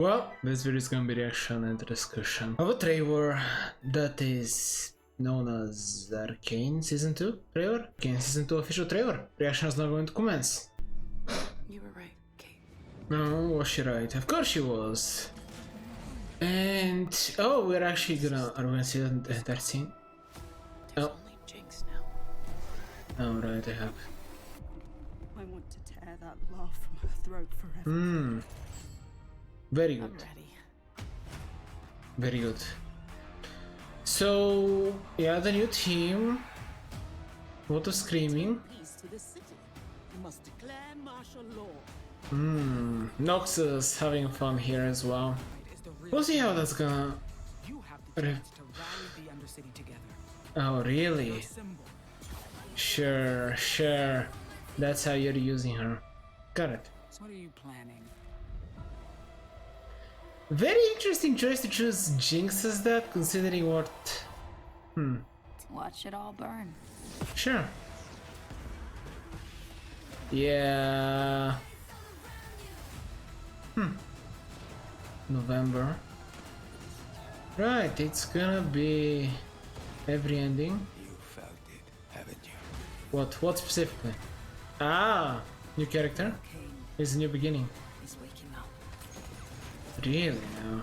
Well, this video is gonna be reaction and discussion of a trailer that is known as Arcane Season 2 trailer. Arcane Season 2 official trailer. Reaction is now going to commence. You were right, Kate. No, was she right? Of course she was. And oh, we're actually gonna see the entire scene. There's only Jinx now. Oh right, I have. I want to tear that laugh from her throat forever. Very I'm good. ready. Very good. So yeah, the new team. What a screaming. Peace to the city. You must declare martial law. Noxus having fun here as well. We'll see how that's gonna. You have the chance to rally the Undercity together. Oh really? Your symbol. Sure. That's how you're using her. Got it. So what are you planning? Very interesting choice to choose Jinx as that, considering what. Watch it all burn. Sure. Yeah. November. Right, it's gonna be every ending. You felt it, haven't you? What specifically? Ah, new character? Arcane It's a new beginning. is waking up. Really now?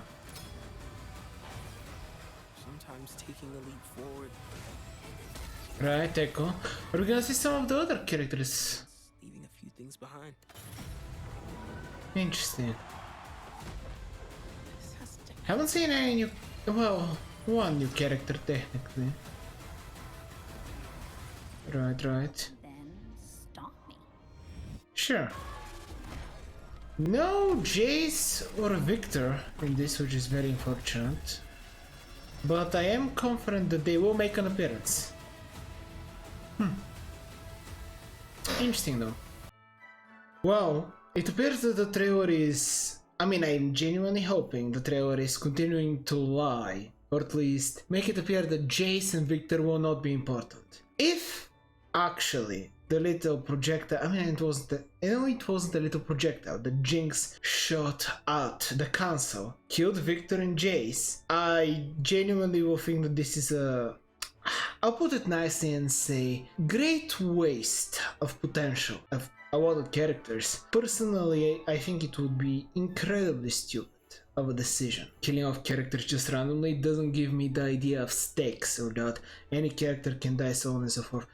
Sometimes taking a leap forward, Right, Echo. Are we gonna see some of the other characters? leaving a few things behind. Interesting. Disgusting. Haven't seen any new. Well, one new character technically. Right. Then stop me. Sure. No Jace or Victor in this, which is very unfortunate. But I am confident that they will make an appearance. Interesting though. Well, it appears that the trailer is... I'm genuinely hoping the trailer is continuing to lie, or at least make it appear that Jace and Victor will not be important. If actually the little projectile, it wasn't a little projectile, the Jinx shot at the council, killed Victor and Jace, I genuinely will think that this is a... I'll put it nicely and say, great waste of potential of a lot of characters. Personally, I think it would be incredibly stupid of a decision. Killing off characters just randomly doesn't give me the idea of stakes or that any character can die, so on and so forth.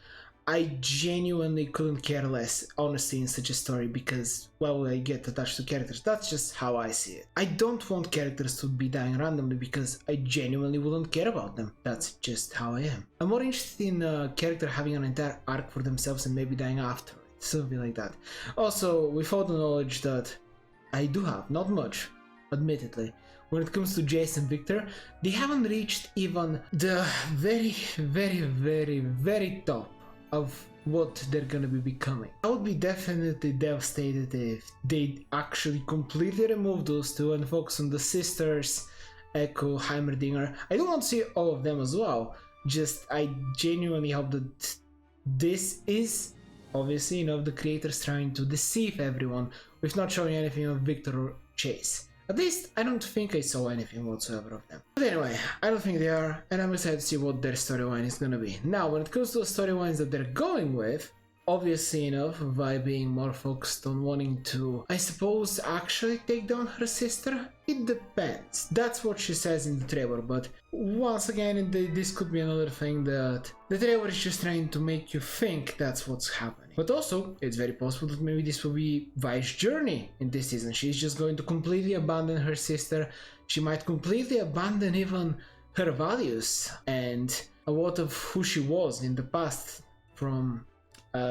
I genuinely couldn't care less, honestly, in such a story because, well, I get attached to characters. That's just how I see it. I don't want characters to be dying randomly because I genuinely wouldn't care about them. That's just how I am. I'm more interested in a character having an entire arc for themselves and maybe dying after it. Something like that. Also, with all the knowledge that I do have, not much, admittedly, when it comes to Jace and Victor, they haven't reached even the very top of what they're gonna be becoming. I would be definitely devastated if they actually completely remove those two and focus on the sisters, Echo, Heimerdinger. I don't want to see all of them as well, just I genuinely hope that this is obviously, the creators trying to deceive everyone with not showing anything of Victor or Chase. At least, I don't think I saw anything whatsoever of them. But anyway, I don't think they are, and I'm excited to see what their storyline is gonna be. Now, when it comes to the storylines that they're going with, obviously enough, Vi being more focused on wanting to, I suppose, actually take down her sister? It depends. That's what she says in the trailer, but once again, this could be another thing that the trailer is just trying to make you think that's what's happening. But also, it's very possible that maybe this will be Vi's journey in this season. She's just going to completely abandon her sister. She might completely abandon even her values and a lot of who she was in the past from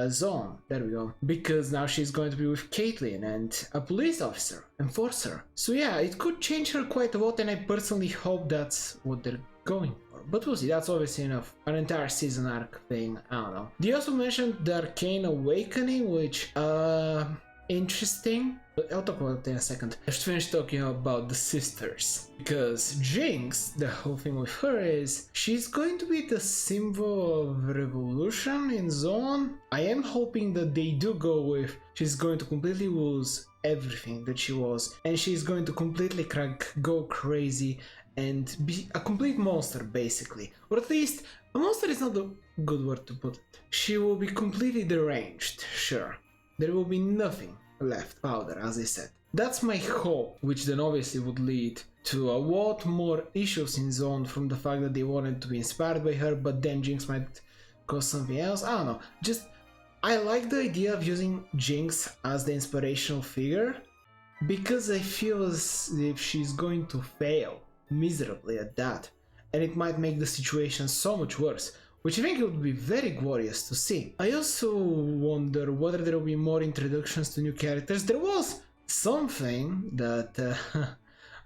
Zone, there we go, because now she's going to be with Caitlyn and a police officer, enforcer. So yeah, it could change her quite a lot, and I personally hope that's what they're going for. But we'll see, that's obviously enough. An entire season arc thing, I don't know. They also mentioned the Arcane Awakening, which, interesting. But I'll talk about it in a second. I should finish talking about the sisters. Because Jinx, the whole thing with her is, she's going to be the symbol of revolution in Zone. I am hoping that they do go with, she's going to completely lose everything that she was. And she's going to completely go crazy and be a complete monster, basically. Or at least, a monster is not a good word to put it. She will be completely deranged, sure. There will be nothing left powder, as I said. That's my hope, which then obviously would lead to a lot more issues in Zone from the fact that they wanted to be inspired by her, but then Jinx might cause something else. I don't know. Just, I like the idea of using Jinx as the inspirational figure, because I feel as if she's going to fail miserably at that, and it might make the situation so much worse, which I think would be very glorious to see. I also wonder whether there will be more introductions to new characters. There was something that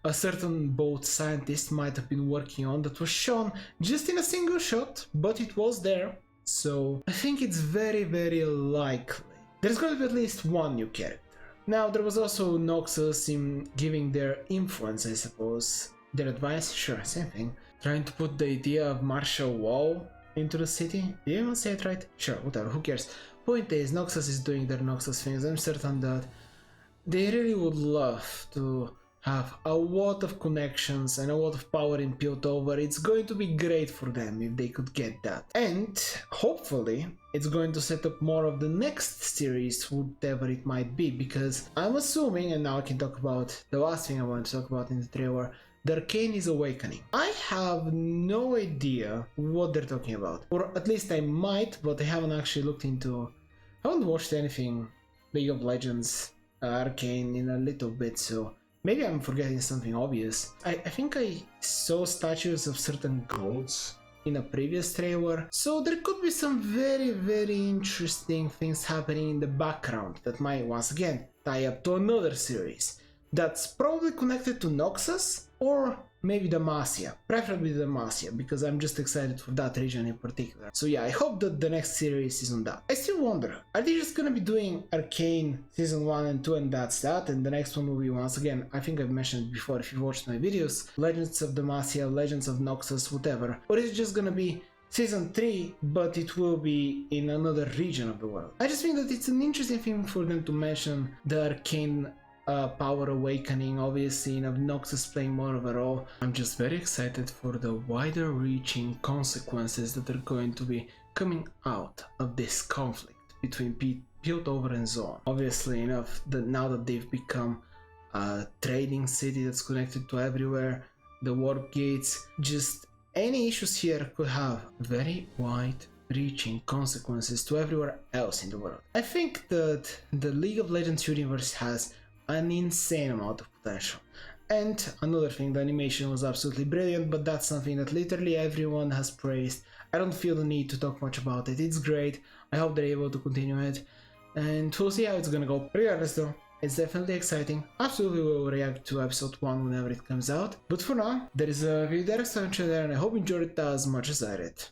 a certain boat scientist might have been working on that was shown just in a single shot, but it was there, so I think it's very, very likely there's going to be at least one new character. Now, there was also Noxus in giving their influence, I suppose. Their advice? Sure, same thing. Trying to put the idea of martial law into the city? Did I even say it right? Sure, whatever, who cares? Point is, Noxus is doing their Noxus things. I'm certain that they really would love to have a lot of connections and a lot of power in Piltover. It's going to be great for them if they could get that. And hopefully it's going to set up more of the next series, whatever it might be, because I'm assuming, and now I can talk about the last thing I want to talk about in the trailer, the Arcane is awakening. I have no idea what they're talking about, or at least I might, but I haven't actually looked into, I haven't watched anything League of Legends Arcane in a little bit, so maybe I'm forgetting something obvious. I think I saw statues of certain gods in a previous trailer, so there could be some very, very interesting things happening in the background that might once again tie up to another series that's probably connected to Noxus or maybe Demacia, preferably Demacia, because I'm just excited for that region in particular. So yeah, I hope that the next series is on that. I still wonder, are they just gonna be doing Arcane Season 1 and 2 and that's that, and the next one will be, once again, I think I've mentioned it before if you watched my videos, Legends of Demacia, Legends of Noxus, whatever, or is it just gonna be Season 3, but it will be in another region of the world? I just think that it's an interesting thing for them to mention the Arcane power awakening, obviously, and of Noxus playing more of a role. I'm just very excited for the wider reaching consequences that are going to be coming out of this conflict between Piltover and Zone. Obviously enough that now that they've become a trading city that's connected to everywhere, the warp gates, just any issues here could have very wide reaching consequences to everywhere else in the world. I think that the League of Legends universe has an insane amount of potential. And another thing, the animation was absolutely brilliant, but that's something that literally everyone has praised. I don't feel the need to talk much about it. It's great. I hope they're able to continue it, and we'll see how it's gonna go. Regardless though, it's definitely exciting. Absolutely will react to episode 1 whenever it comes out. But for now, there is a video there, so there, and I hope you enjoyed it as much as I did.